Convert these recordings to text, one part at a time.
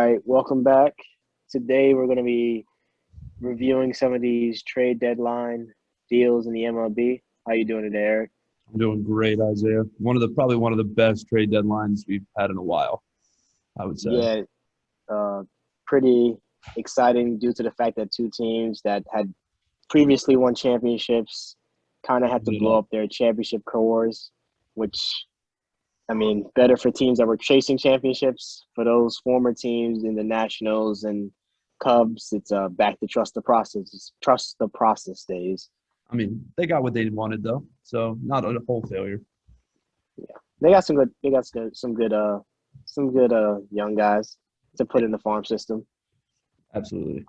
right, welcome back. Today we're going to be reviewing some of these trade deadline deals in the MLB. How you doing today, Eric? I'm doing great, Isaiah. Probably one of the best trade deadlines we've had in a while, I would say. Yeah, uh, pretty exciting due to the fact that two teams that had previously won championships kind of had to Split it blow up. up their championship cores, which, I mean, better for teams that were chasing championships. For those former teams in the Nationals and Cubs, it's back to trust the process. Trust the process days. I mean, they got what they wanted though, so not a whole failure. Yeah, they got some good. They got some good young guys to put in the farm system. Absolutely.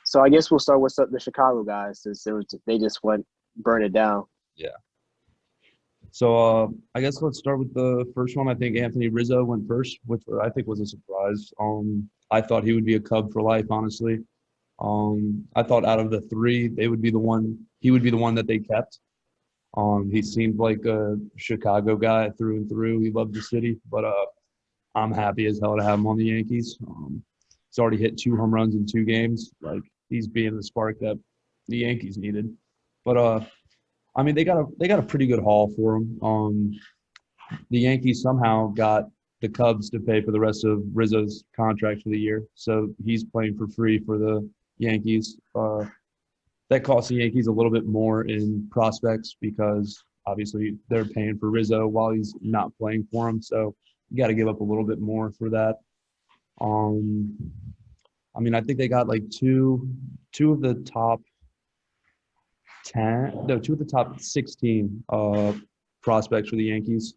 So I guess we'll start with the Chicago guys since they just went burn it down. Yeah. So I guess let's start with the first one. I think Anthony Rizzo went first, which I think was a surprise. I thought he would be a Cub for life, honestly. I thought out of the three, he would be the one that they kept. He seemed like a Chicago guy through and through. He loved the city, but I'm happy as hell to have him on the Yankees. He's already hit 2 home runs in 2 games. Like he's being the spark that the Yankees needed. But I mean, they got a pretty good haul for him. The Yankees somehow got the Cubs to pay for the rest of Rizzo's contract for the year, so he's playing for free for the Yankees. That costs the Yankees a little bit more in prospects because obviously they're paying for Rizzo while he's not playing for them. So you got to give up a little bit more for that. I mean, I think they got like two of the top 10, no, two of the top 16 prospects for the Yankees.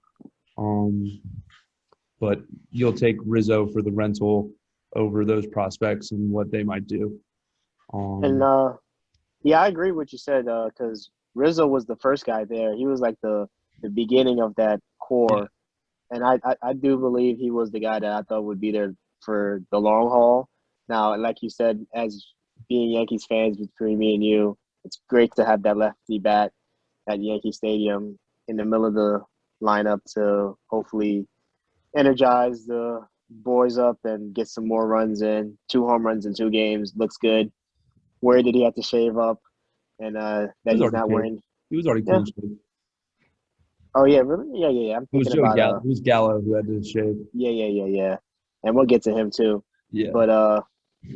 But you'll take Rizzo for the rental over those prospects and what they might do. And yeah, I agree with what you said because Rizzo was the first guy there. He was like the beginning of that core, and I do believe he was the guy that I thought would be there for the long haul. Now, like you said, as being Yankees fans between me and you, it's great to have that lefty bat at Yankee Stadium in the middle of the lineup to hopefully energize the boys up and get some more runs in. 2 home runs in 2 games looks good. Where did he have to shave up? And He that was he's already not shaved. wearing. He was already Yeah. clean shaved. Oh yeah, really? Yeah. I'm It was thinking about It was Gallo who had to shave. yeah. And we'll get to him too. Yeah. But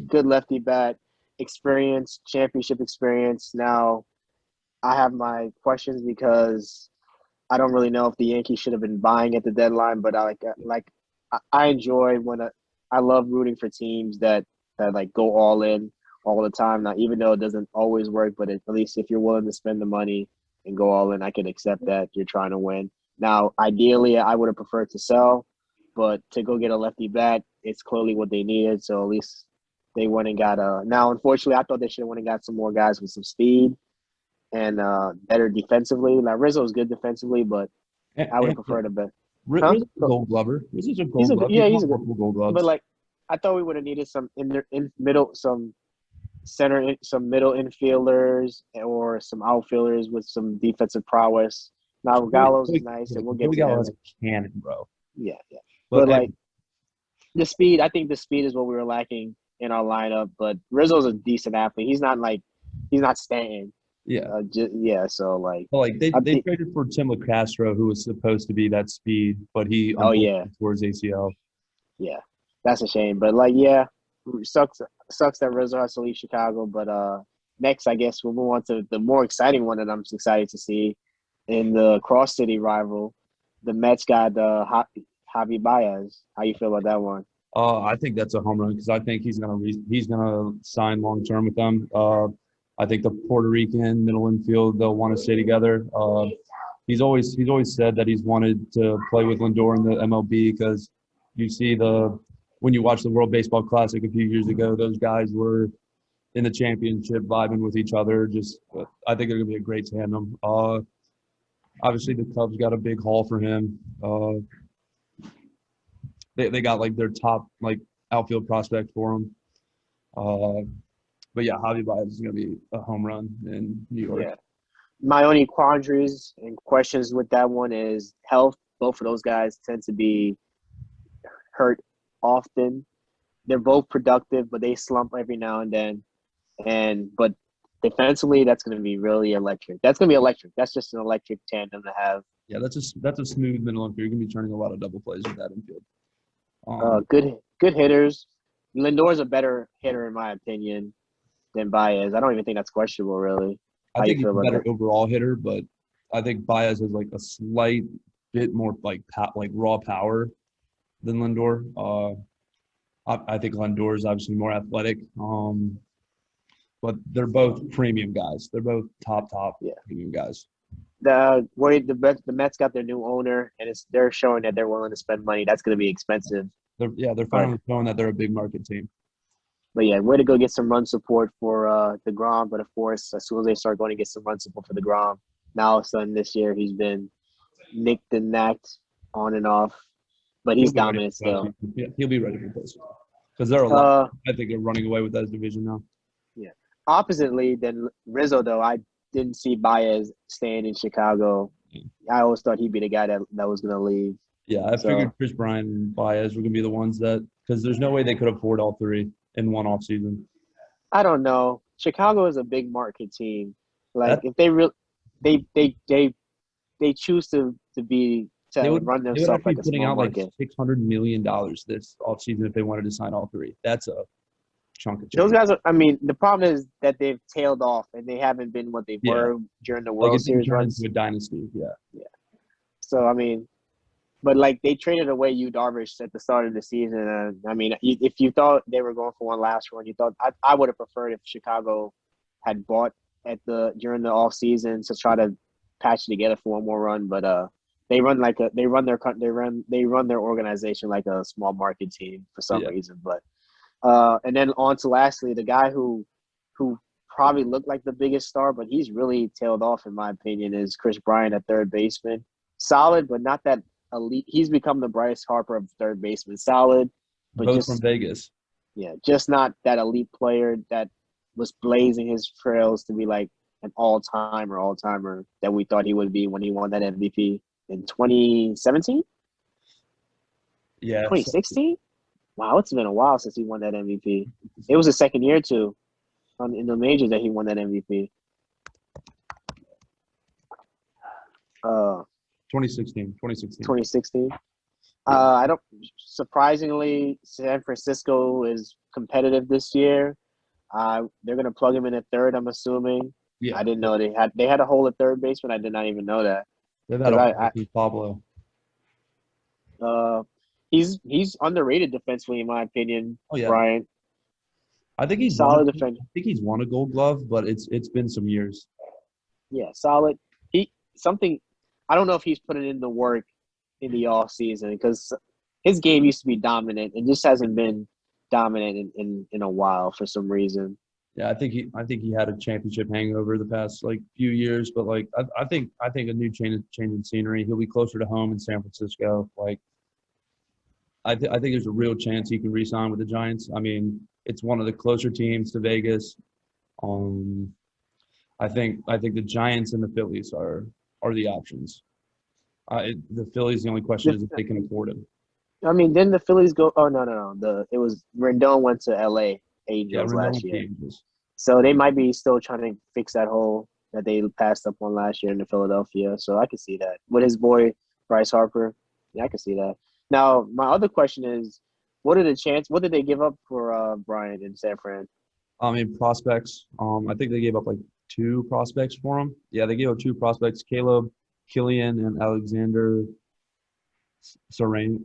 good lefty bat, experience, championship experience. Now I have my questions because I don't really know if the Yankees should have been buying at the deadline, but I enjoy I love rooting for teams that like go all in all the time. Now, even though it doesn't always work, but at least if you're willing to spend the money and go all in, I can accept that you're trying to win. Now, ideally, I would have preferred to sell, but to go get a lefty bat, it's clearly what they needed. So at least they went and got a. Now, unfortunately, I thought they should have went and got some more guys with some speed and better defensively. Now, Rizzo's good defensively, but I would have And preferred a bit. Huh? Rizzo's a Gold Glover. Rizzo's a He's Gold a Glove. He's yeah, he's won a good. multiple Gold But Gloves. like, I thought we would have needed some in middle, some center, some middle infielders or some outfielders with some defensive prowess. Now Gallows is nice, and we'll get Joey to Gallo him. has a cannon, bro. Yeah. But But like the speed, I think the speed is what we were lacking in our lineup. But Rizzo's a decent athlete. He's not Stanton. yeah. Yeah. So like, But like I they think. traded for Tim LaCastro, who was supposed to be that speed, but he Oh yeah, unfortunately tore his ACL. yeah. That's a shame. But like, yeah, sucks that Rizzo has to leave Chicago. But next, I guess we'll move on to the more exciting one that I'm excited to see in the cross city rival. The Mets got Javi Baez. How you feel about that one? I think that's a home run because I think he's gonna sign long term with them. I think the Puerto Rican middle infield they'll want to stay together. He's always said that he's wanted to play with Lindor in the MLB because you see when you watch the World Baseball Classic a few years ago, those guys were in the championship vibing with each other. I think they're gonna be a great tandem. Obviously the Cubs got a big haul for him. They got like their top like outfield prospect for him. But yeah, Javi Baez is gonna be a home run in New York. Yeah. My only quandaries and questions with that one is health. Both of those guys tend to be hurt often. they're both productive, but they slump every now and then. But defensively, that's going to be really electric. That's going to be electric. That's just an electric tandem to have. Yeah, that's a smooth middle infield. You're gonna be turning a lot of double plays with that infield. Good hitters. Lindor's a better hitter in my opinion than Baez. I don't even think that's questionable, really. I How you think he's feel a about better that? overall hitter, but I think Baez has like a slight bit more like raw power than Lindor. I think Lindor is obviously more athletic. But they're both premium guys. They're both top Yeah. premium guys. The Mets got their new owner, and they're showing that they're willing to spend money. That's going to be expensive. They're But finally showing that they're a big market team. yeah, way to go get some run support for DeGrom. But of course, as soon as they start going to get some run support for DeGrom, now all of a sudden this year he's been nicked and nacked on and off, but He'll he's be ready dominant for still. postseason. Yeah, he'll be ready for postseason because they're a lot. Uh, I think they're running away with that division now. yeah. Oppositely than Rizzo, though, I didn't see Baez staying in Chicago. I always thought he'd be the guy that was going to leave. Yeah, I So figured Chris Bryant and Baez were going to be the ones that because there's no way they could afford all three in one off season. I don't know. Chicago is a big market team. Like That if they choose to run they would themselves actually like be a putting small out like market. $600 million this off season if they wanted to sign all three. That's a chunk of Those change. guys are. I mean, the problem is that they've tailed off and they haven't been what they Yeah, were during the like World it didn't Series turn into runs. a dynasty. Yeah. Yeah. So I mean, but like they traded away Yu Darvish at the start of the season. And I mean, if you thought they were going for one last run, you thought I would have preferred if Chicago had bought during the off season to try to patch it together for one more run. But they run their organization like a small market team for some Yeah. reason. But and then on to lastly, the guy who probably looked like the biggest star, but he's really tailed off in my opinion, is Chris Bryant at third baseman. Solid, but not that elite. He's become the Bryce Harper of third baseman. Solid, but Both from Vegas. just not that elite player that was blazing his trails to be like an all-timer that we thought he would be when he won that MVP in 2017, Yeah. 2016. Wow, it's been a while since he won that MVP. It was his second year too, in the majors that he won that MVP. 2016. 2016. Yeah. I don't. Surprisingly, San Francisco is competitive this year. They're gonna plug him in at third. I'm assuming. Yeah. I didn't know they had a hole at third baseman. I did not even know that. They've had Because a Pablo. he's underrated defensively in my opinion. Oh yeah. Bryant, I think he's solid defender. I think he's won a Gold Glove, but it's been some years. Yeah, solid. I don't know if he's putting in the work in the off season because his game used to be dominant and just hasn't been dominant in a while for some reason. Yeah, I think he had a championship hangover the past like few years, but like I think a new change in scenery. He'll be closer to home in San Francisco. Like I think there's a real chance he can re-sign with the Giants. I mean, it's one of the closer teams to Vegas. I think the Giants and the Phillies are the options. The Phillies, the only question is if they can afford him. I mean, didn't the Phillies go? Oh no. It was Rendon went to L.A. Angels last year, Angels. so they might be still trying to fix that hole that they passed up on last year in Philadelphia. So I can see that with his boy Bryce Harper. Yeah, I can see that. Now, my other question is, what did they give up for Bryant in San Fran? I mean, prospects. I think they gave up like 2 prospects for him. Yeah, they gave up 2 prospects: Caleb, Killian, and Alexander Serene.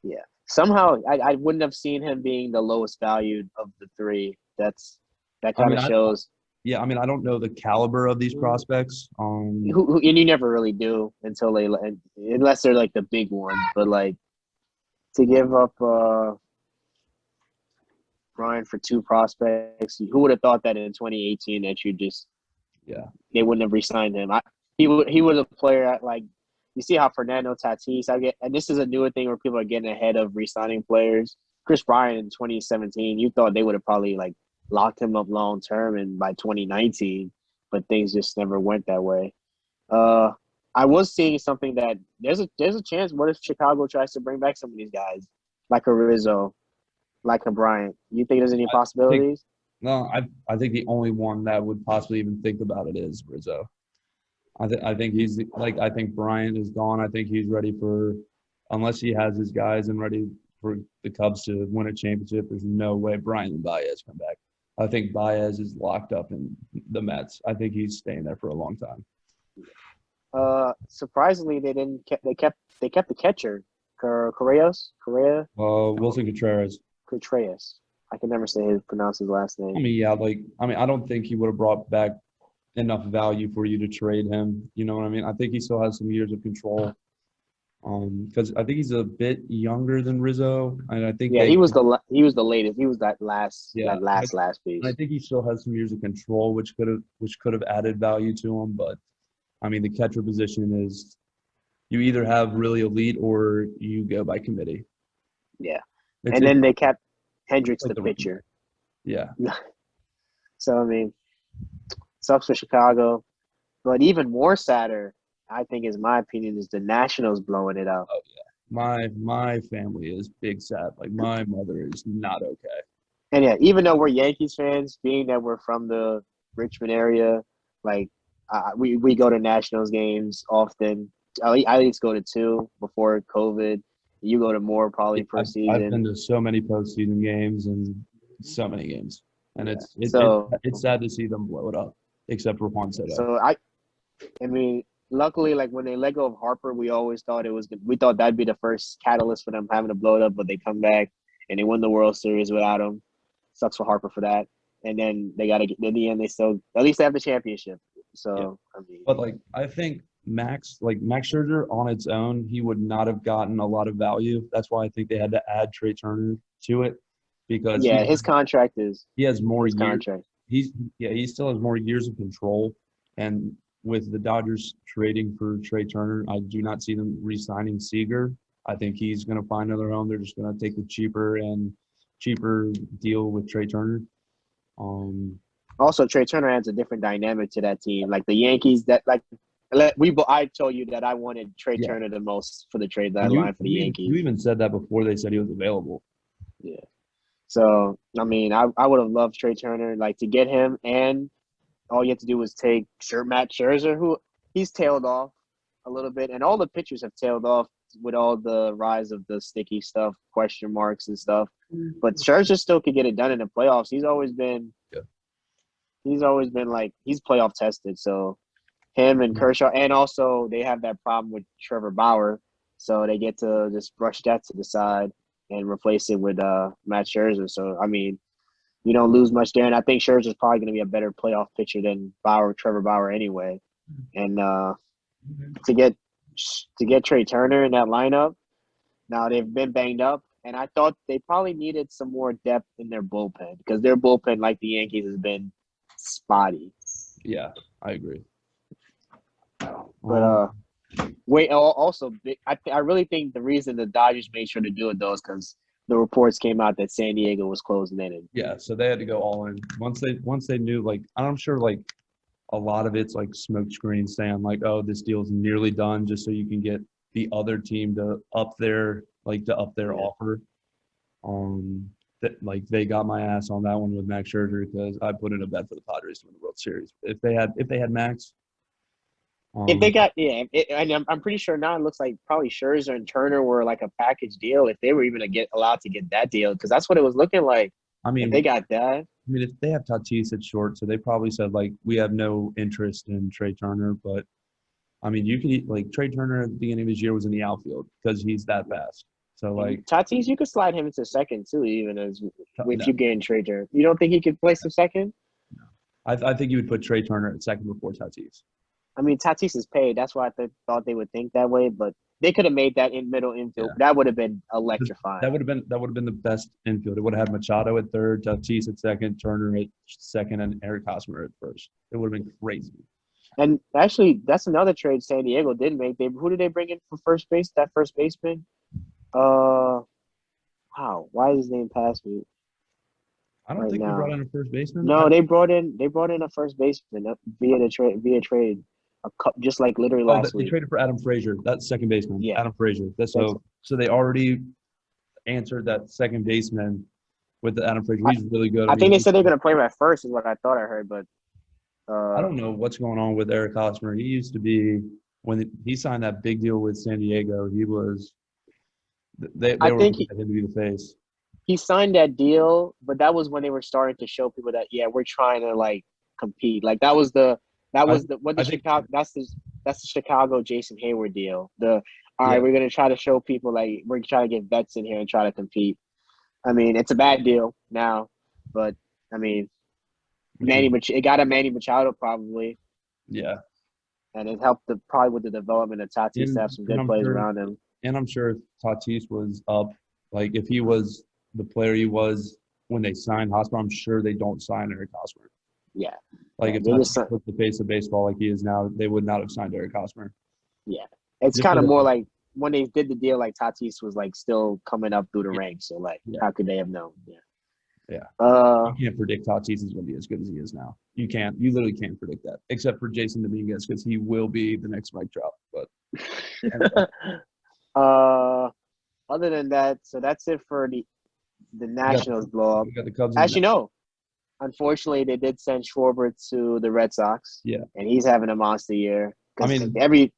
Yeah. Somehow, I wouldn't have seen him being the lowest valued of the 3. That kind of shows. Yeah, I mean, I don't know the caliber of these prospects. And you never really do until unless they're like the big ones. But like to give up Brian for 2 prospects, who would have thought that in 2018 that they wouldn't have re-signed him? He was a player at like. You see how Fernando Tatis, and this is a newer thing where people are getting ahead of re-signing players. Chris Bryant in 2017, you thought they would have probably like locked him up long term, and by 2019, but things just never went that way. I was seeing something that there's a chance. What if Chicago tries to bring back some of these guys, like a Rizzo? like a Bryant. You think there's any I think possibilities? no, I think the only one that would possibly even think about it is Rizzo. I think he's like I think Bryant is gone. I think he's ready for unless he has his guys and ready for the Cubs to win a championship. There's no way Bryant and Baez come back. I think Baez is locked up in the Mets. I think he's staying there for a long time. Surprisingly, they kept the catcher, Correa, Wilson Contreras. Contreras. I can never pronounce his last name. I don't think he would have brought back enough value for you to trade him. You know what I mean? I think he still has some years of control. Because I think he's a bit younger than Rizzo, and I think Yeah, he was the latest. He was that yeah, last piece. and I think he still has some years of control, which could have added value to him. But I mean, the catcher position is you either have really elite or you go by committee. Yeah, It's and it's then they kept Hendricks like the pitcher. yeah. So I mean, sucks for Chicago, but even more sadder, I think, is my opinion, is the Nationals blowing it up. Oh yeah. My family is big sad. Like my mother is not okay. And yeah, even though we're Yankees fans, being that we're from the Richmond area, like we go to Nationals games often. I at least go to two before COVID. You go to more probably per I've been season. to so many postseason games and so many games, and Yeah. it's it's sad to see them blow it up, except for Juan Soto. So I mean, luckily, like when they let go of Harper, we always thought we thought that'd be the first catalyst for them having to blow it up, but they come back and they win the World Series without him. Sucks for Harper for that. And then they got to get in the end. They still at least they have the championship. Yeah. So I mean, But like I think Max Scherzer on its own, he would not have gotten a lot of value. That's why I think they had to add Trey Turner to it because yeah, his contract is he has more his years. contract. He still has more years of control. And with the Dodgers trading for Trey Turner, I do not see them re-signing Seager. I think he's going to find another home. They're just going to take the cheaper deal with Trey Turner. Also, Trey Turner adds a different dynamic to that team. Like the Yankees, I told you that I wanted Trey Yeah. Turner the most for the trade And deadline for the Yankees. You even said that before they said he was available. Yeah. So I mean, I would have loved Trey Turner, like to get him, and all you have to do was take Matt Scherzer, who he's tailed off a little bit, and all the pitchers have tailed off with all the rise of the sticky stuff, question marks and stuff. But Scherzer still could get it done in the playoffs. He's always been like he's playoff tested. So him and Kershaw, and also they have that problem with Trevor Bauer, so they get to just brush that to the side and replace it with Matt Scherzer. So I mean, you don't lose much there, and I think Scherzer's probably going to be a better playoff pitcher than Trevor Bauer anyway. And to get Trey Turner in that lineup, now they've been banged up, and I thought they probably needed some more depth in their bullpen because their bullpen, like the Yankees, has been spotty. Yeah, I agree. But also, I really think the reason the Dodgers made sure to do it though is because the reports came out that San Diego was closing in. Yeah, so they had to go all in once they knew. Like I'm sure like a lot of it's like smoke screens saying like, oh, this deal's nearly done, just so you can get the other team to up their offer. That like they got my ass on that one with Max Scherzer because I put in a bet for the Padres to win the World Series. If they had Max, If they got and I'm pretty sure now it looks like probably Scherzer and Turner were like a package deal if they were even allowed to get that deal because that's what it was looking like. I mean, if they got that. I mean, if they have Tatis at short, so they probably said like we have no interest in Trey Turner, but I mean, you could like Trey Turner at the beginning of his year was in the outfield because he's that fast. So like Tatis, you could slide him into second too, even if no. you gain Trey Turner. You don't think he could play some second? No. I think you would put Trey Turner at second before Tatis. I mean, Tatis is paid. That's why I thought they would think that way, but they could have made that in middle infield. Yeah. That would have been electrifying. That would have been the best infield. It would have had Machado at third, Tatis at second, Turner at second, and Eric Hosmer at first. It would have been crazy. And actually, that's another trade San Diego did make. Who did they bring in for first base? That first baseman. Wow, why is his name past me? I don't think they brought in a first baseman. No, they brought in a first baseman via trade. Just like literally last week. They traded for Adam Frazier, that second baseman. Yeah. Adam Frazier. So they already answered that second baseman with the Adam Frazier. He's really good. I I think mean, they said they're going to play him at first, is what I thought I heard. But I don't know what's going on with Eric Hosmer. He used to be when he signed that big deal with San Diego. He was they I were think looking at him to be the face. he signed that deal, but that was when they were starting to show people that we're trying to like compete. Like that was the what the I think Chicago that's the Chicago Jason Hayward deal. All right, yeah. we're gonna try to show people like we're trying to get vets in here and try to compete. I mean, it's a bad deal now, but I mean, it got a Manny Machado probably, Yeah. and it helped probably with the development of Tatis to have some And good plays around him. I'm sure if Tatis was up, like if he was the player he was when they signed Hosmer, I'm sure they don't sign Eric Hosmer. Yeah. Like if They just Tatis was the face of baseball like he is now, they would not have signed Eric Hosmer. Yeah, it's Just kind of for more the, like when they did the deal, like Tatis was like still coming up through the ranks. So like, yeah. how could they have known? Yeah. You can't predict Tatis is going to be as good as he is now. You can't. You literally can't predict that, except for Jason Dominguez because he will be the next Mike Trout. But anyway. Other than that, so that's it for the Nationals blow up. We got the Cubs. As you know, unfortunately, they did send Schwarber to the Red Sox. Yeah, and he's having a monster year. I mean,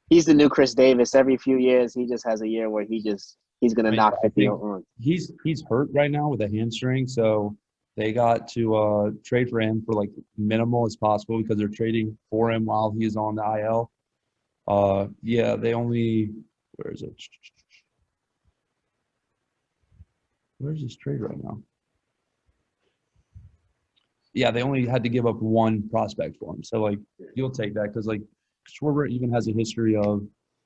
he's the new Chris Davis. Every few years, he just has a year where he's gonna knock 50 home runs. He's hurt right now with a hamstring, so they got to trade for him for like minimal as possible because they're trading for him while he's on the IL. Yeah, they only where is it? Where's this trade right now? Yeah, they only had to give up one prospect for him. So like you'll take that because like Schwarber even has a history of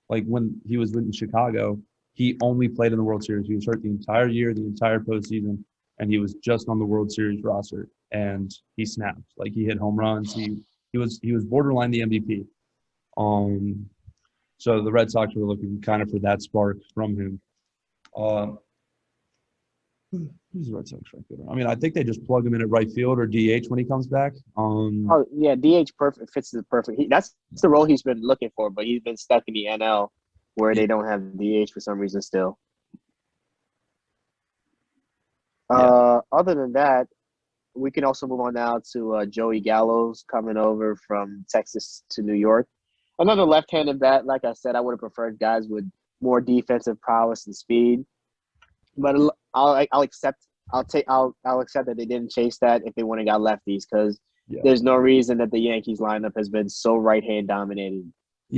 like when he was in Chicago, he only played in the World Series. He was hurt the entire year, the entire postseason, and he was just on the World Series roster. And he snapped. Like he hit home runs. He was borderline the MVP. So the Red Sox were looking kind of for that spark from him. Who's the Red Sox right fielder? I mean, I think they just plug him in at right field or DH when he comes back. Oh yeah, DH fits the perfect. That's the role he's been looking for, but he's been stuck in the NL where they don't have DH for some reason still. Other than that, we can also move on now to Joey Gallows coming over from Texas to New York. Another left-handed bat. Like I said, I would have preferred guys with more defensive prowess and speed. But I'll accept that they didn't chase that if they would have got lefties because there's no reason that the Yankees lineup has been so right-hand dominated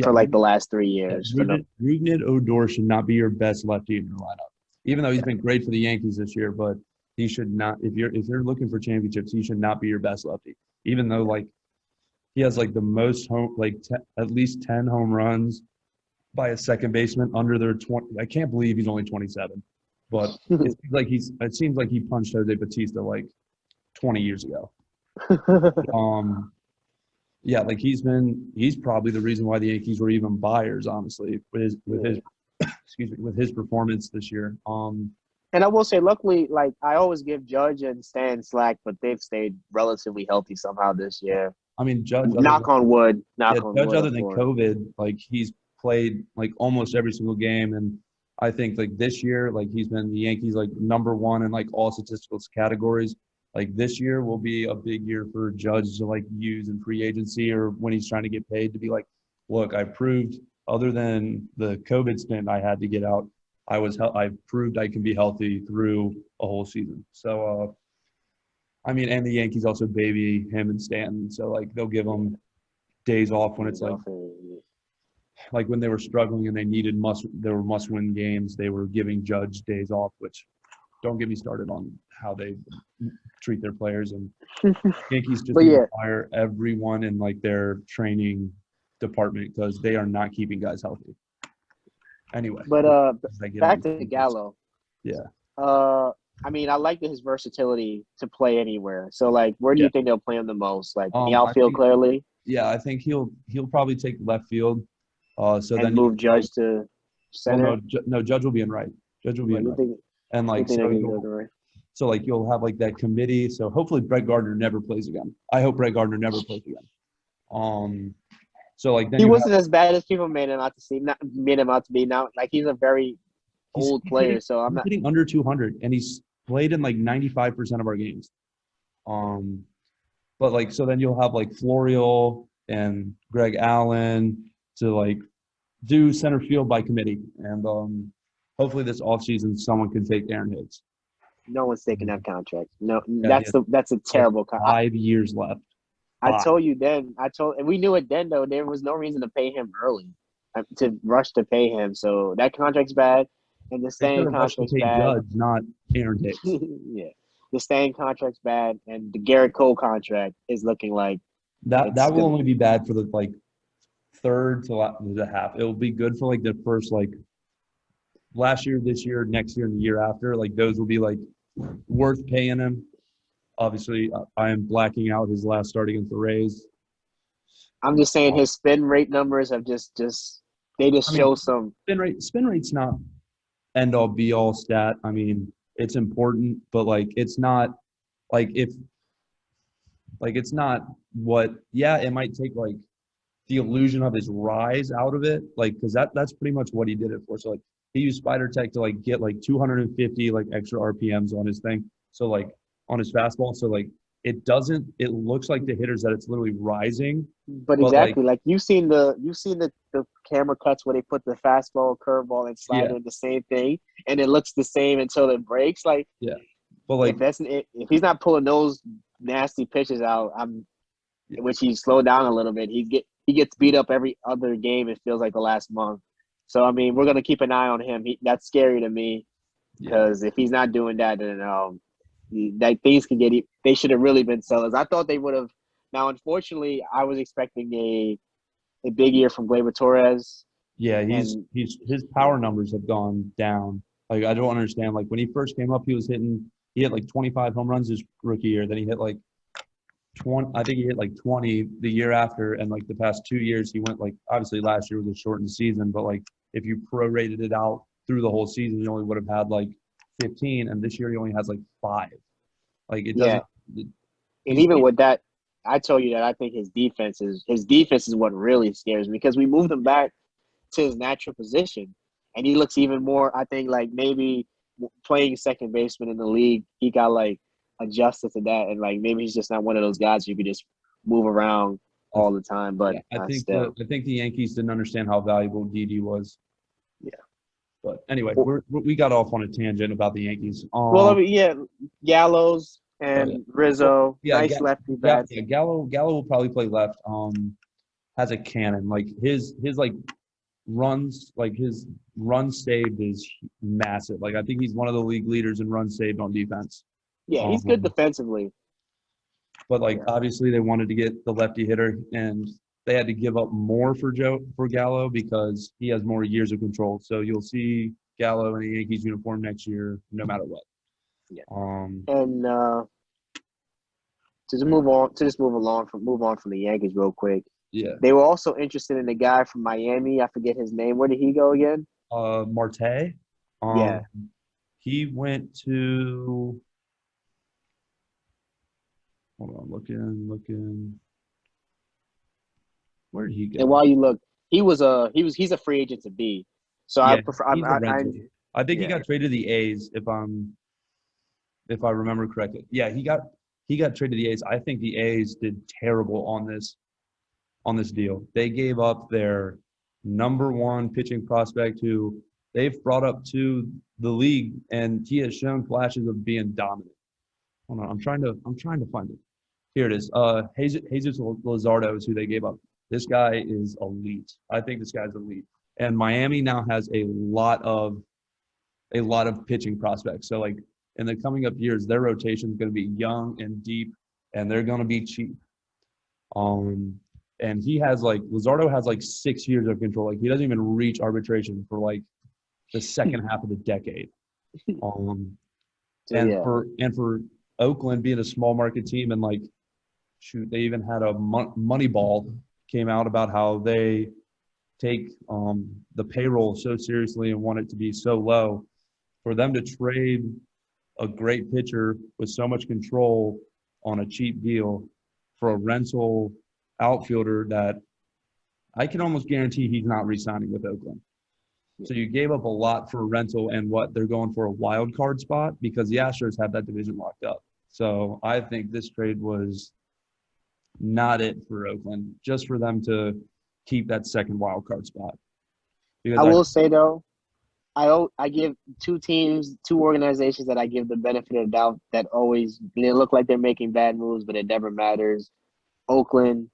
for like the last 3 years. Rougned Odor should not be your best lefty in your lineup, even though he's been great for the Yankees this year. But he should not. If you're looking for championships, he should not be your best lefty. Even though like he has like the most at least 10 home runs by a second baseman under their 20. I can't believe he's only 27. But it seems like he punched Jose Bautista like 20 years ago. Yeah, like he's probably the reason why the Yankees were even buyers, honestly, with his performance this year. And I will say, luckily, like I always give Judge and Stan slack, but they've stayed relatively healthy somehow this year. I mean, Judge. Knock on wood. Judge, other than COVID, like he's played like almost every single game, and I think like this year, like he's been the Yankees like number one in like all statistical categories. Like this year will be a big year for Judge to like use in free agency or when he's trying to get paid to be like, look, I proved other than the COVID stint I had to get out, I proved I can be healthy through a whole season. So, I mean, and the Yankees also baby him and Stanton. So like they'll give him days off when it's like when they were struggling and they needed must-win games, they were giving Judge days off, which don't get me started on how they treat their players. And Yankees just need to fire everyone in like their training department because they are not keeping guys healthy. Anyway. But back to Gallo. Yeah. I mean, I like his versatility to play anywhere. So like, where do you think they'll play him the most? Like the outfield, clearly. Yeah, I think he'll probably take left field. Then move Judge to center. Well, no, Judge will be in right. Judge will be in right. And like so like you'll have like that committee. So hopefully Brett Gardner never plays again. I hope Brett Gardner never plays again. So like then he wasn't as bad as people made him out to be. Now like he's a very old player. So I'm not hitting under 200, and he's played in like 95% of our games. Um, but like so then you'll have like Florial and Greg Allen to like do center field by committee, and hopefully this offseason someone can take Aaron Hicks. No one's taking that contract. No, Yeah, that's a he has terrible contract. 5 years left. I told you then. And we knew it then though. There was no reason to pay him early, to rush to pay him. So that contract's bad, and the They should staying have rushed to contract's pay bad. Judge, not Aaron Hicks. Yeah, the staying contract's bad, and the Garrett Cole contract is looking like it's That will gonna. only be bad for the like third to the half. It will be good for like the first like last year, this year, next year, and the year after. Like those will be like worth paying him. Obviously, I am blacking out his last start against the Rays. I'm just saying his spin rate numbers have just they just I mean, show some. spin rate's not end all be all stat. I mean, it's important, but like it's not like if like it's not what. Yeah, it might take like the illusion of his rise out of it, like because that's pretty much what he did it for. So like he used Spider Tech to like get like 250 like extra RPMs on his thing. So like on his fastball. So like it looks like the hitters that it's literally rising, But but like exactly, like you've seen the camera cuts where they put the fastball, curveball, and yeah, slider in the same thing, and it looks the same until it breaks. Like yeah. But like if he's not pulling those nasty pitches out, yeah, which he slowed down a little bit. He gets beat up every other game. It feels like the last month. So I mean, we're gonna keep an eye on him. That's scary to me yeah. because if he's not doing that, then that things can get. They should have really been sellers. I thought they would have. Now, unfortunately, I was expecting a big year from Gleyber Torres, Yeah, and his power numbers have gone down. Like I don't understand. Like when he first came up, he hit like 25 home runs his rookie year. Then he hit like 20. I think he hit like 20 the year after, and like the past 2 years, he went like obviously last year was a shortened season, but like if you prorated it out through the whole season, you only would have had like 15, and this year he only has like 5. Like it yeah, doesn't. and He's even with that, I told you that I think his defense is what really scares me because we moved him back to his natural position, and he looks even more. I think like maybe playing second baseman in the league, he got like adjusted to that, and like maybe he's just not one of those guys you could just move around all the time. But yeah, I think still, I think the Yankees didn't understand how valuable Didi was. yeah. But anyway, Well, we got off on a tangent about the Yankees. I mean, yeah, Gallows Oh yeah. and Well, Rizzo, yeah, nice lefty bats. Gallo will probably play left. Has a cannon. Like his like runs, like his run saved is massive. Like I think he's one of the league leaders in runs saved on defense. Yeah, he's good Um, defensively. but like Yeah, obviously they wanted to get the lefty hitter, and they had to give up more for Gallo because he has more years of control. So you'll see Gallo in a Yankees uniform next year, no matter what. yeah. Um, And move on from the Yankees real quick. yeah. They were also interested in the guy from Miami. I forget his name. Where did he go again? Marte, Yeah. um, he went to. Hold on, looking. Where did he And go? while you look, he's a free agent to be. So I Yeah, prefer. he's a rental. I think he Yeah. got traded to the A's if I remember correctly. Yeah, he got traded to the A's. I think the A's did terrible on this deal. They gave up their number one pitching prospect who they've brought up to the league, and he has shown flashes of being dominant. Hold on, I'm trying to find it. Here it is. Jesus Luzardo is who they gave up. This guy is elite. I think this guy's elite. And Miami now has a lot of pitching prospects. So like in the coming up years, their rotation is going to be young and deep, and they're going to be cheap. And he has like Luzardo has like 6 years of control. Like he doesn't even reach arbitration for like the second half of the decade. Um, So yeah. and for Oakland being a small market team, and like shoot, they even had a Moneyball came out about how they take the payroll so seriously and want it to be so low. For them to trade a great pitcher with so much control on a cheap deal for a rental outfielder that I can almost guarantee he's not re-signing with Oakland. So you gave up a lot for a rental and what they're going for a wild card spot because the Astros have that division locked up. So I think this trade was not it for Oakland, just for them to keep that second wild card spot. Because I will say though, I give two organizations that I give the benefit of the doubt that always they look like they're making bad moves, but it never matters. Oakland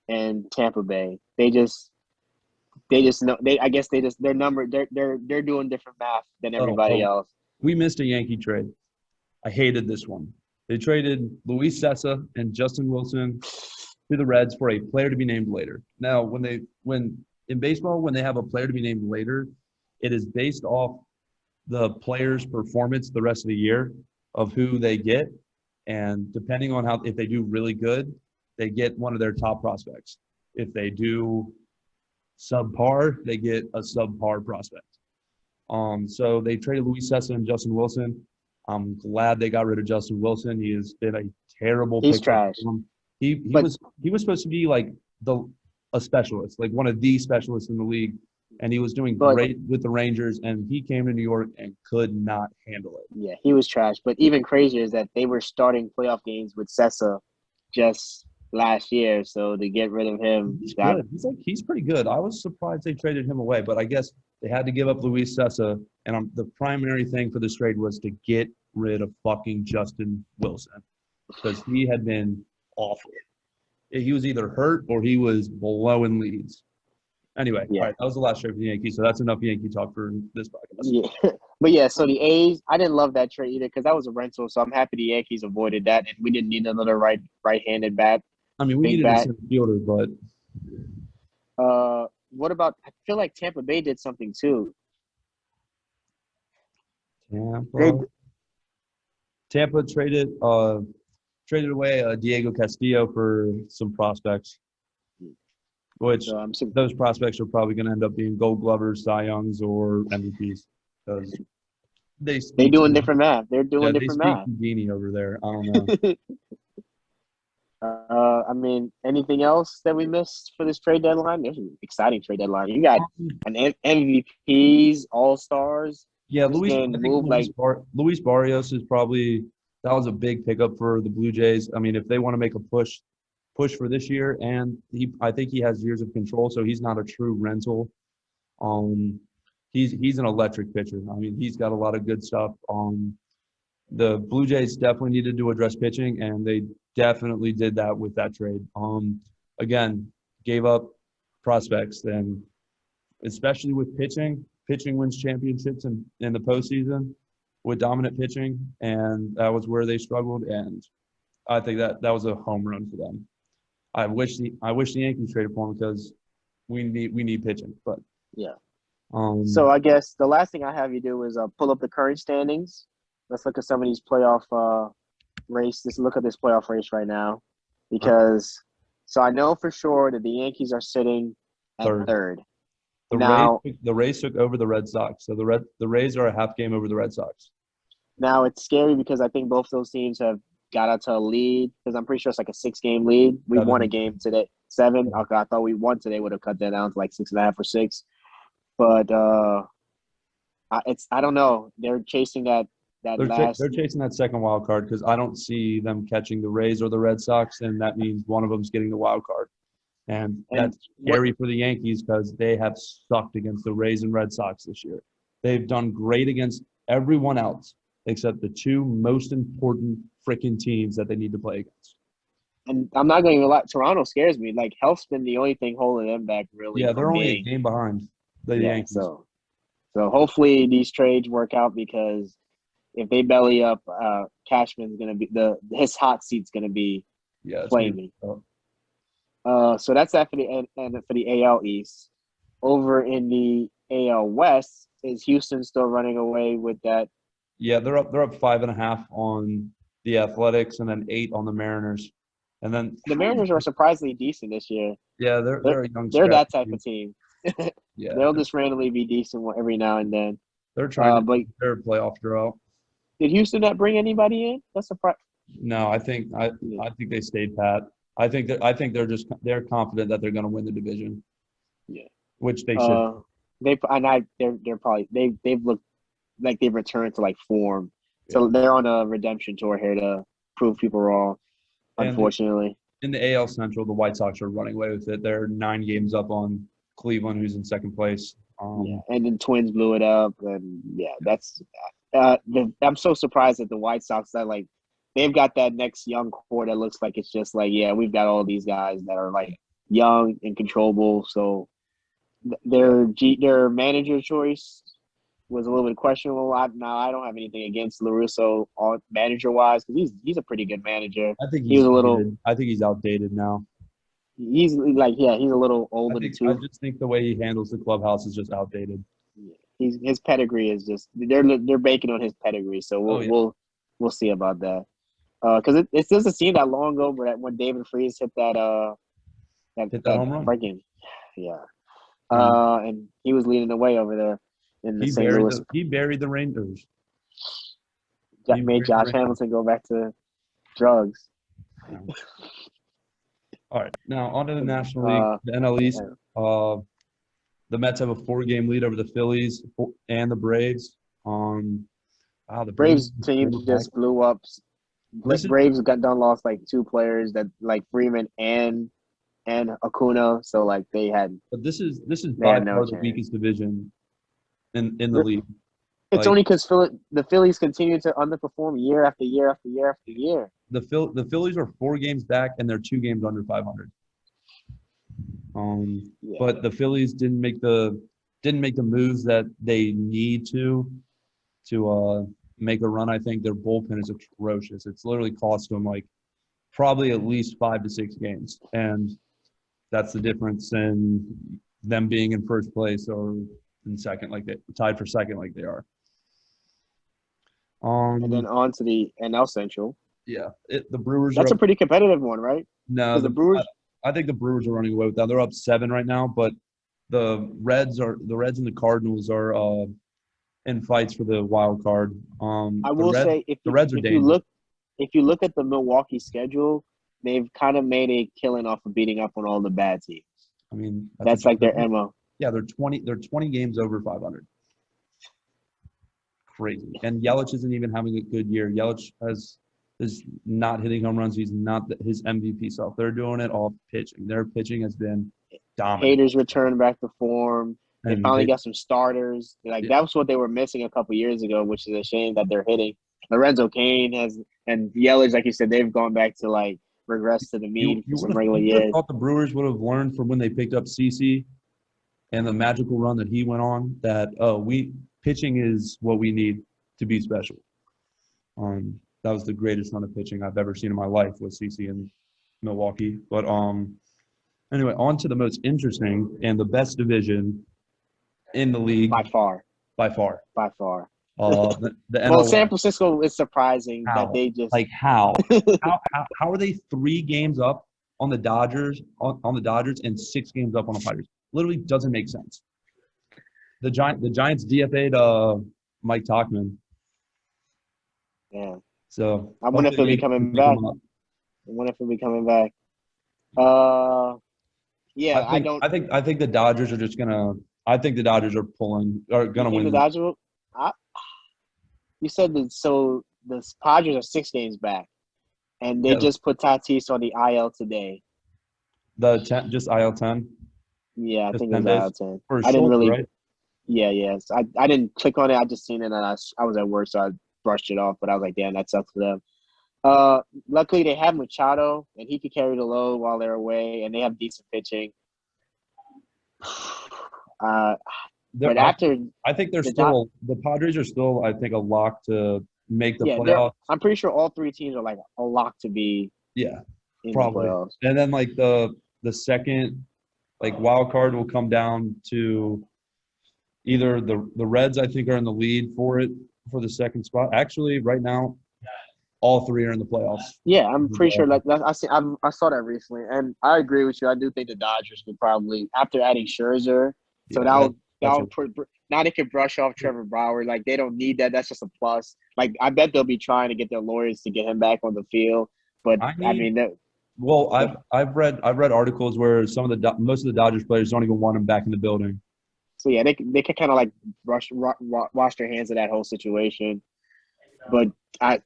and Tampa Bay. They just know I guess they're doing different math than everybody else. We missed a Yankee trade. I hated this one. They traded Luis Sessa and Justin Wilson to the Reds for a player to be named later. Now, when in baseball, when they have a player to be named later, it is based off the player's performance the rest of the year of who they get. And depending on if they do really good, they get one of their top prospects. If they do subpar, they get a subpar prospect. So they traded Luis Sessa and Justin Wilson. I'm glad they got rid of Justin Wilson. He has been a terrible He's pickup trash. for them. He was supposed to be like a specialist, like one of the specialists in the league, and he was doing great with the Rangers. And he came to New York and could not handle it. Yeah, he was trash. But even crazier is that they were starting playoff games with Sessa just last year. So to get rid of him, He's good. He's pretty good. I was surprised they traded him away, but I guess they had to give up Luis Sessa. And the primary thing for this trade was to get rid of fucking Justin Wilson because he had been awful. He was either hurt or he was blowing leads. Anyway, all right, that was the last trade for the Yankees, so that's enough Yankee talk for this podcast. Yeah. But yeah, so the A's, I didn't love that trade either because that was a rental, so I'm happy the Yankees avoided that, and we didn't need another right-handed bat. I mean, we needed a center fielder, but what about? I feel like Tampa Bay did something too. Tampa traded away Diego Castillo for some prospects, which those prospects are probably going to end up being Gold Glovers, Cy Youngs, or MVPs because they're doing different math. They're doing different math. Genie over there. I don't know. I mean, anything else that we missed for this trade deadline? There's an exciting trade deadline. You got an MVPs, All-Stars. Yeah, Luis Barrios is probably – that was a big pickup for the Blue Jays. I mean, if they want to make a push for this year, and I think he has years of control, so he's not a true rental. He's an electric pitcher. I mean, he's got a lot of good stuff. The Blue Jays definitely needed to address pitching, and they definitely did that with that trade. Again, gave up prospects, and especially with pitching wins championships in the postseason with dominant pitching, and that was where they struggled. And I think that was a home run for them. I wish the Yankees traded for him because we need pitching. But yeah. So I guess the last thing I have you do is pull up the current standings. Let's look at some of these playoff race. Let's look at this playoff race right now, because so I know for sure that the Yankees are sitting at third. The Rays took over the Red Sox, so the Rays are a half game over the Red Sox. Now it's scary because I think both those teams have got out to a lead because I'm pretty sure it's like a 6-game lead. We won a game today, 7. Okay, I thought we won today. Would have cut that down to like 6.5 or 6. But I don't know. They're chasing that. They're chasing that second wild card because I don't see them catching the Rays or the Red Sox, and that means one of them's getting the wild card. And that's scary for the Yankees because they have sucked against the Rays and Red Sox this year. They've done great against everyone else except the two most important freaking teams that they need to play against. And I'm not going to lie, Toronto scares me. Like, health's been the only thing holding them back, really. Yeah, they're only a game behind the Yankees. So hopefully these trades work out because if they belly up, Cashman's going to be his hot seat's going to be flaming. So that's that for the AL East. Over in the AL West, is Houston still running away with that? Yeah, they're up 5.5 on the Athletics and then 8 on the Mariners. And then the Mariners are surprisingly decent this year. Yeah, they're a young. They're that type of team. Yeah, they'll just randomly be decent every now and then. They're trying to their playoff draw. Did Houston not bring anybody in? That's surprising. No, I think they stayed pat. I think they're confident that they're going to win the division. Yeah, which they should. they're probably they've looked like they've returned to like form. Yeah. So they're on a redemption tour here to prove people wrong. And Unfortunately, in the AL Central, the White Sox are running away with it. They're 9 games up on Cleveland, who's in second place. yeah. And then Twins blew it up, and yeah, that's. I'm so surprised that the White Sox that like they've got that next young core that looks like it's just like yeah we've got all these guys that are like young and controllable. So Yeah. their manager choice was a little bit questionable. Now I don't have anything against LaRusso on manager wise because he's a pretty good manager. I think He was he's a little dated. I think he's outdated now. he's like yeah he's a little old I in the think I tooth. just think the way he handles the clubhouse is just outdated. He's his pedigree is just they're banking on his pedigree. So Oh yeah. we'll see about that. Because it doesn't seem that long ago, but when David Freese hit Hit that that home run. freaking yeah, And and he was leading the way over there in the he St. buried Louis. the Rangers. He That made buried the Josh Rangers. Hamilton go back to drugs. Yeah. All right. Now on to the National League, Uh, the NL East. yeah. The Mets have a 4-game lead over the Phillies and the Braves. The Braves Braves team were back. just blew up. This is Braves got done lost like two players that like Freeman and Acuna, so like But this is they by had no far the chance. weakest division in the league. It's Like only because the Phillies continue to underperform year after year after year after year. the Phillies are 4 games back and they're 2 games under 500. Yeah. But the Phillies didn't make the moves that they need to make a run. I think their bullpen is atrocious. It's literally cost them like probably at least 5 to 6 games, and that's the difference in them being in first place or in second, like they tied for second, like they are. And then on to the NL Central. Yeah, the Brewers are That's up. a pretty competitive one, right? No, Because the Brewers, I think the Brewers are running away with that. They're up 7 right now, but the Reds and the Cardinals are in fights for the wild card. I will say, The Reds are if you dangerous. look at the Milwaukee schedule, they've kind of made a killing off of beating up on all the bad teams. I mean, That's like their MO. Yeah, they're 20 games over 500. Crazy. And Yelich isn't even having a good year. Yelich is not hitting home runs. He's not his MVP self. They're doing it off pitching. Their pitching has been dominant. Haters return back to form. They finally got some starters. Like that was what they were missing a couple years ago, which is a shame that they're hitting. Lorenzo Cain and Yelich, like you said, they've gone back to like regress to the mean for some regular you would have years. thought the Brewers would have learned from when they picked up CC and the magical run that he went on that pitching is what we need to be special. That was the greatest run of pitching I've ever seen in my life with CC in Milwaukee. But anyway, on to the most interesting and the best division in the league By far. By far. The Well, NL San Francisco is surprising that they just how are they 3 games up on the Dodgers and 6 games up on the Pirates? Literally doesn't make sense. The Giants DFA'd Mike Tauchman. Yeah. So I wonder if he'll be coming back. Yeah, I think the Dodgers are just gonna. I think the Dodgers are gonna win. The Dodgers. You said that. So the Padres are 6 games back, and they just put Tatis on the IL today. Just IL 10. Yeah, I think it was IL 10. I didn't really. Right? Yeah. So I didn't click on it. I just seen it, and I was at work, so I brushed it off. But I was like, damn, that sucks for them. Luckily, they have Machado, and he could carry the load while they're away, and they have decent pitching. But after I think the Padres are still, I think, a lock to make the playoffs. I'm pretty sure all 3 teams are like a lock to be in probably. The playoffs. And then like the second like wild card will come down to either the Reds, I think, are in the lead for the second spot. Actually, right now, all 3 are in the playoffs. Yeah, I'm pretty sure. Like I saw that recently, and I agree with you. I do think the Dodgers could probably, after adding Scherzer, now they can brush off Trevor Bauer. Like they don't need that. That's just a plus. Like I bet they'll be trying to get their lawyers to get him back on the field. But I've read articles where most of the Dodgers players don't even want him back in the building. So yeah, they could kind of like wash their hands of that whole situation. But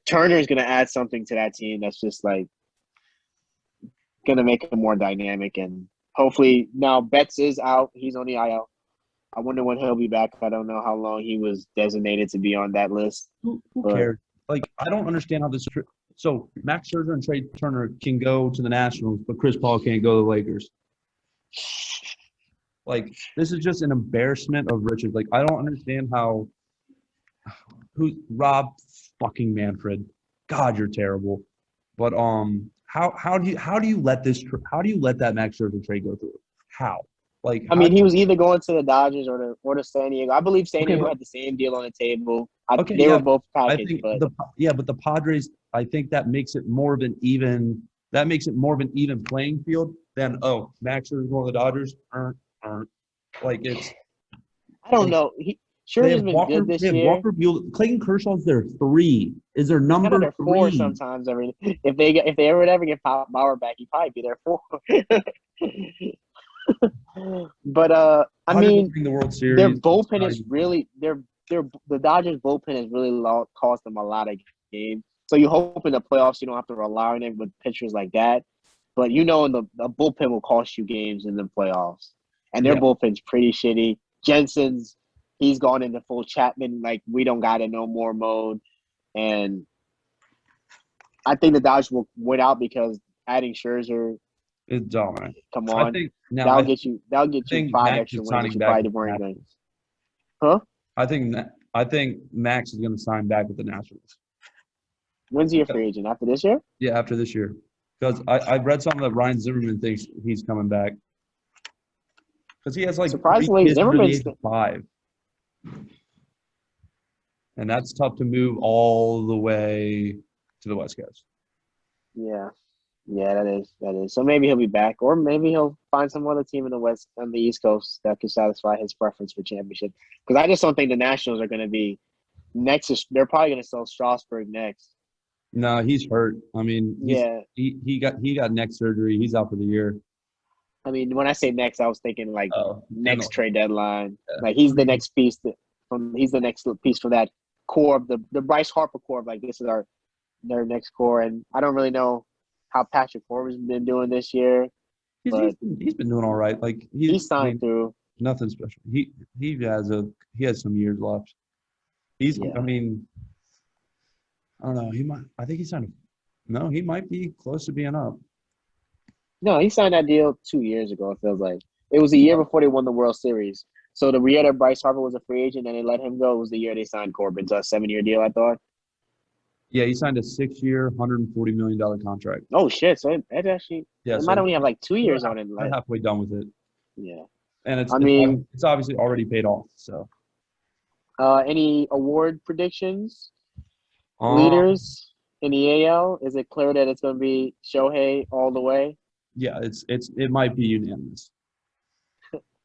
Turner's gonna add something to that team that's just like gonna make it more dynamic, and hopefully now Betts is out. He's on the IL. I wonder when he'll be back. I don't know how long he was designated to be on that list. Who But cares? Like, I don't understand how this. So Max Scherzer and Trey Turner can go to the Nationals, but Chris Paul can't go to the Lakers. Like, this is just an embarrassment of riches. Like, I don't understand how. Who's Rob fucking Manfred? God, you're terrible. But how do you let that Max Scherzer trade go through? How? Like, I how mean, do he you, was either going to the Dodgers or the San Diego. I believe San okay, Diego but had the same deal on the table. okay, They were yeah. both I packaged, think but but the Padres, I think that makes it more of an even playing field than Max Scherzer going to the Dodgers. Like it's I don't like know. Scherzer's been good They this have year. Walker Buehler. Clayton Kershaw's their 3. Is their Kind of number their 4 3? sometimes. If they ever get Bauer back, he'd probably be their 4. But I Dodgers are mean, winning the World their Series. It's bullpen not is even close. really the Dodgers bullpen has really cost them a lot of games. So you hope in the playoffs you don't have to rely on it with pitchers like that. But in the bullpen will cost you games in the playoffs, and their Yeah, bullpen's pretty shitty. Jensen's he's gone into full Chapman like we don't got it no more mode, and I think the Dodgers will win out because adding Scherzer, it's dominant. come I on, think now I that'll get you think 5 Max extra is wins that signing you back probably with the weren't going. Nationals. Huh? I think Max is going to sign back with the Nationals. When's he a free agent after this year? Yeah, after this year, because I've read something that Ryan Zimmerman thinks he's coming back because he has like 3 Surprisingly, kids under the Zimmerman's age of 5, and that's tough to move all the way to the West Coast. yeah. Yeah, that is. So maybe he'll be back, or maybe he'll find some other team in the West on the East Coast that can satisfy his preference for championship. Because I just don't think the Nationals are going to be next. They're probably going to sell Strasburg next. No, he's hurt. I mean, Yeah, he got neck surgery. He's out for the year. I mean when I say next, I was thinking like Oh, and next trade deadline. yeah. Like I he's the mean, next piece he's the next piece for that core of the Bryce Harper core. Of like this is their next core, and I don't really know how Patrick Corbin's been doing this year, but he's been doing all right. Like he I signed mean, through. nothing special. He has some years left. I Yeah. mean, I don't know. He might. I think he's signed. No, he might be close to being up. No, he signed that deal 2 years ago. It feels like it was a year before they won the World Series. So the year that Bryce Harper was a free agent and they let him go was the year they signed Corbin to a 7-year deal. I thought. Yeah, he signed a 6-year, $140 million contract. Oh shit! So it actually Yeah, it might so only have like 2 years they're, on it. they're Like halfway done with it, yeah, and I mean, it's obviously already paid off. So, any award predictions? um, Leaders in the AL? Is it clear that it's going to be Shohei all the way? yeah, it might be unanimous.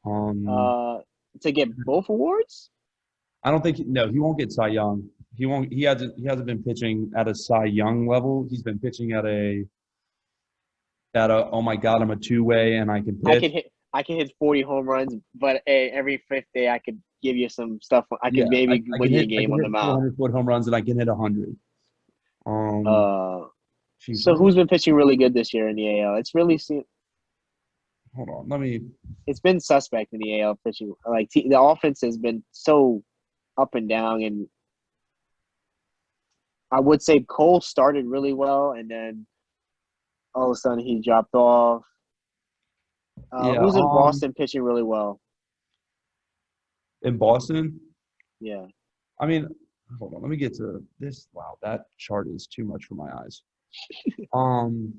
Um, Uh, to get both awards? I don't think no, he won't get Cy Young. He won't. He hasn't been pitching at a Cy Young level. He's been pitching at a oh my God, I'm a 2-way and I can pitch. I can hit 40 home runs, but hey, every fifth day I could give you some stuff. I Yeah, could maybe win you a I game can on hit the mound. 400-foot home runs and I can hit 100. Um, Uh, Jeez, so who's been pitching really good this year in the AL? hold on. Let me. It's been suspect in the AL pitching. Like the offense has been so up and down, and I would say Cole started really well, and then all of a sudden he dropped off. Yeah. Who's in Boston pitching really well? In Boston, Yeah. I mean, hold on. Let me get to this. Wow, that chart is too much for my eyes. Um,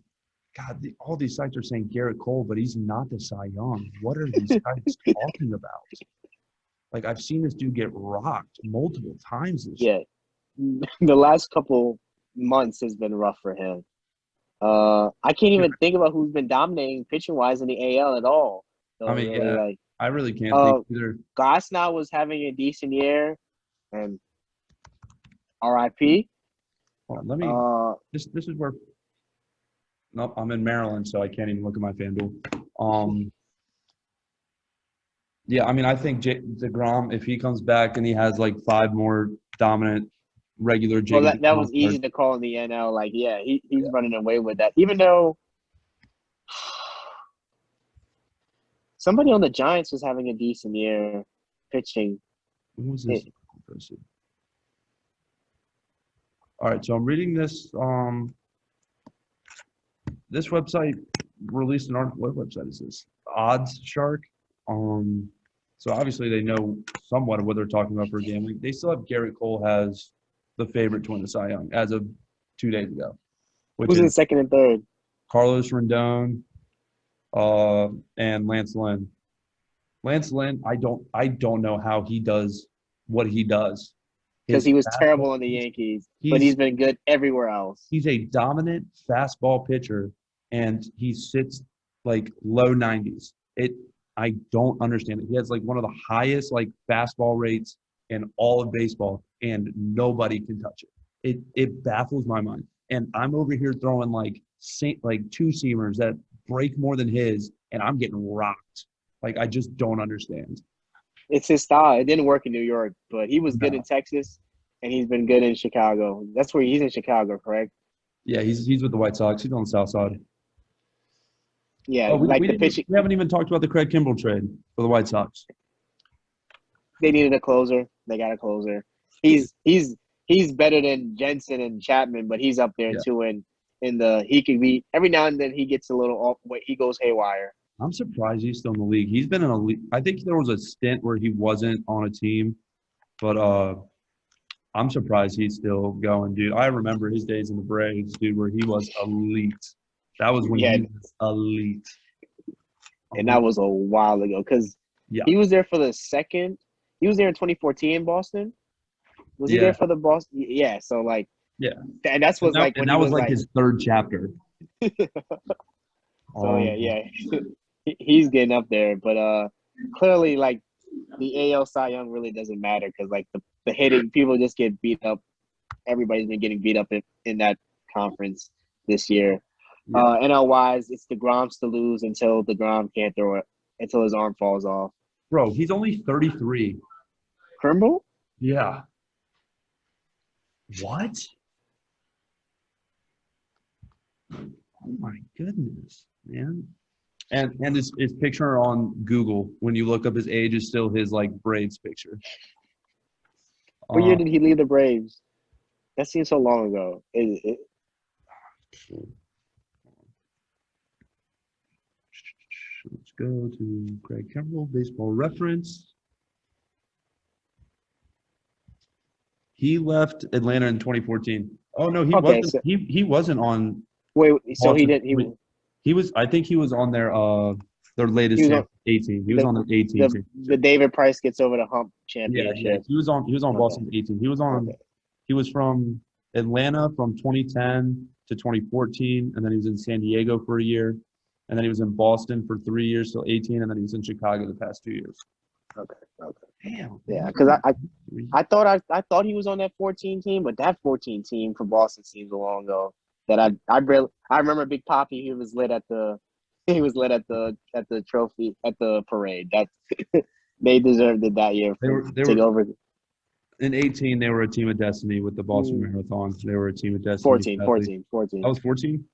God, all these sites are saying Garrett Cole, but he's not the Cy Young. What are these sites talking about? Like, I've seen this dude get rocked multiple times this year. Yeah. The last couple months has been rough for him. I can't even think about who's been dominating pitching wise in the AL at all. I So mean, really, yeah, like, I really can't think either. Gosnow was having a decent year, and RIP. Hold on, let me. This is where. Nope, I'm in Maryland, so I can't even look at my FanDuel. Yeah, I mean, I think DeGrom, if he comes back and he has like 5 more dominant regular Well, jiggity that was starts, easy to call in the NL. Like, yeah, he's yeah. running away with that. Even though somebody on the Giants was having a decent year pitching. When was this It, posted? All right, so I'm reading this. This website released an article. What website is this? Odds Shark. So obviously they know somewhat of what they're talking about for gambling. They still have Garrett Cole as the favorite to win the Cy Young as of 2 days ago, which who's is in second and third? Carlos Rendon, and Lance Lynn. Lance Lynn, I don't know how he does what he does. Because His he was fastball, terrible on the Yankees, but he's he's been good everywhere else. he's a dominant fastball pitcher, and he sits like low 90s. I don't understand it. He has like one of the highest like fastball rates in all of baseball, and nobody can touch it. It baffles my mind. And I'm over here throwing like two seamers that break more than his, and I'm getting rocked. Like I just don't understand. It's his style. It didn't work in New York, but he was good in No. Texas, and he's been good in Chicago. That's where he's in Chicago, correct? Yeah, he's with the White Sox. He's on the South Side. Yeah, Oh, like the pitching. we haven't even talked about the Craig Kimbrell trade for the White Sox. They needed a closer. They got a closer. He's better than Jensen and Chapman, but he's up there Yeah. too. In the he could be every now and then he gets a little off. He goes haywire. I'm surprised he's still in the league. He's been in a league. I think there was a stint where he wasn't on a team, but I'm surprised he's still going, dude. I remember his days in the Braves, dude, where he was elite. That was when Yeah, he was elite. and that was a while ago because Yeah, he was there for the second. He was there in 2014 in Boston. Was he yeah, there for the Boston? Yeah. So like, yeah. and that's was like And when that he was was like like. his third chapter. So Um, yeah. He's getting up there, but clearly like the AL Cy Young really doesn't matter because like the hitting people just get beat up. Everybody's been getting beat up in that conference this year. yeah. NL wise, it's DeGrom's to lose until DeGrom can't throw it until his arm falls off. Bro, he's only 33. Trimble? Yeah. What? Oh my goodness, man. And his picture on Google, when you look up his age, is still his like Braves picture. What year Um, did he leave the Braves? That seems so long ago. let's go to Craig Kimbrell, Baseball Reference. He left Atlanta in 2014. Oh no, he Okay, wasn't. so He wasn't on wait, so he Boston. didn't. He was. I think he was on their He latest was on 18. He was the on the 18 the championship. David Price gets over the hump Yeah. championship. He was on Okay, Boston 18. He was on. okay. He was from Atlanta from 2010 to 2014, and then he was in San Diego for a year, and then he was in Boston for 3 years till 18, and then he was in Chicago the past 2 years. Okay. Okay. Damn. Yeah, because I thought he was on that 14 team, but that 14 team for Boston seems a long ago. That I remember Big Poppy. He was lit at the trophy at the parade. That they deserved it that year They for were they take were over in 18. They were a team of destiny with the Boston mm, Marathon. They were a team of destiny. 14, Sadly, 14, that 14. was 14.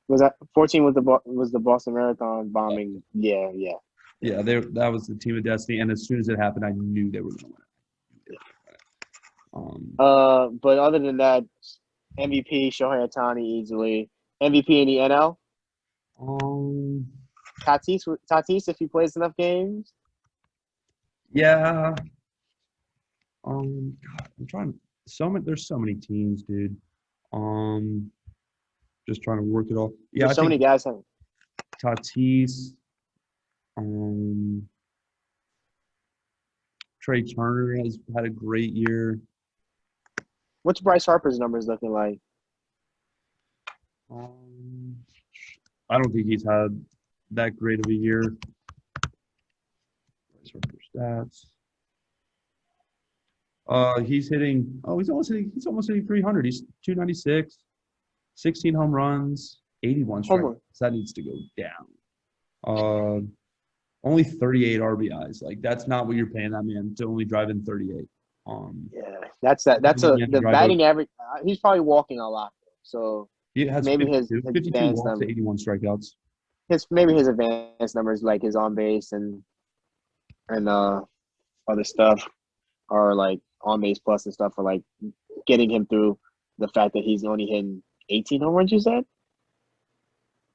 Was that 14 was the Boston Marathon bombing? Yeah, yeah, yeah, Yeah, that was the team of destiny, and as soon as it happened, I knew they were going to win yeah. it. But other than that, MVP Shohei Ohtani easily. MVP in the NL. Um, Tatis, if he plays enough games. yeah. God, I'm trying. There's so many teams, dude. Um, just trying to work it all. Yeah, I There's so think many guys. Tatis, um, Trey Turner has had a great year. What's Bryce Harper's numbers looking like? Um, I don't think he's had that great of a year. Stats. He's hitting. Oh, he's almost hitting. He's almost hitting 300. He's 296, 16 home runs, 81 Hold strikeouts. on. That needs to go down. Uh, only 38 RBIs. Like that's not what you're paying that man to only drive in 38. Yeah, that's the Drive over. batting average. He's probably walking a lot, so He has maybe 52 walks to 81 strikeouts. his advanced numbers like his on base and other stuff are like on base plus and stuff are like getting him through the fact that he's only hitting 18 home runs. You said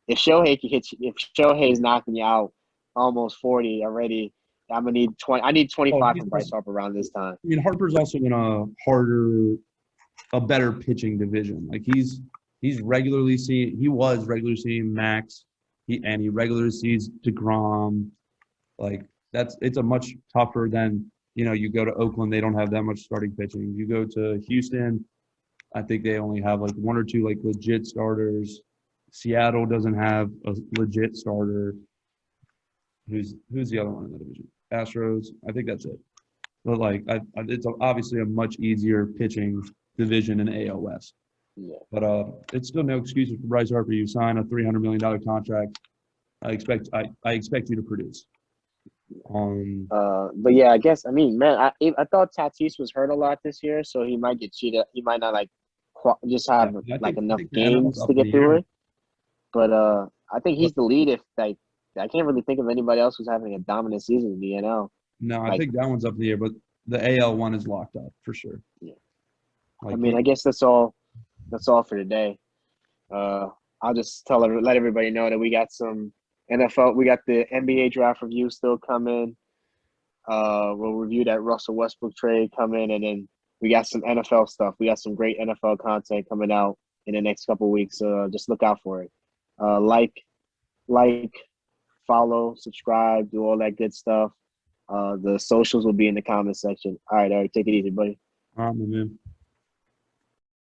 if Shohei is knocking you out almost 40 already, I'm gonna need 20. I need Oh, 25 he's from Bryce also, Harper around this time. I mean, Harper's also in a better pitching division. Like he was regularly seeing Max, he regularly sees DeGrom. Like it's a much tougher than you go to Oakland, they don't have that much starting pitching. You go to Houston, I think they only have like one or two like legit starters. Seattle doesn't have a legit starter. Who's the other one in the division? Astros. I think that's it. But like, it's obviously a much easier pitching division in AL West. Yeah. But it's still no excuse for Bryce Harper. You sign a $300 million contract. I expect you to produce. But yeah, I guess man, I thought Tatis was hurt a lot this year, so he might get cheated. He might not like just have like I enough think the NL's games up to in get the through air. it. But I think But he's the lead. If like, I can't really think of anybody else who's having a dominant season in the NL. no, I Like, think that one's up in the air. But the AL one is locked up for sure. yeah. Like, I guess that's all. That's all for today. I'll just let everybody know that we got some NFL. We got the NBA draft review still coming. We'll review that Russell Westbrook trade coming, and then we got some NFL stuff. We got some great NFL content coming out in the next couple of weeks. So just look out for it. Like, follow, subscribe, do all that good stuff. The socials will be in the comment section. All right, take it easy, buddy. man.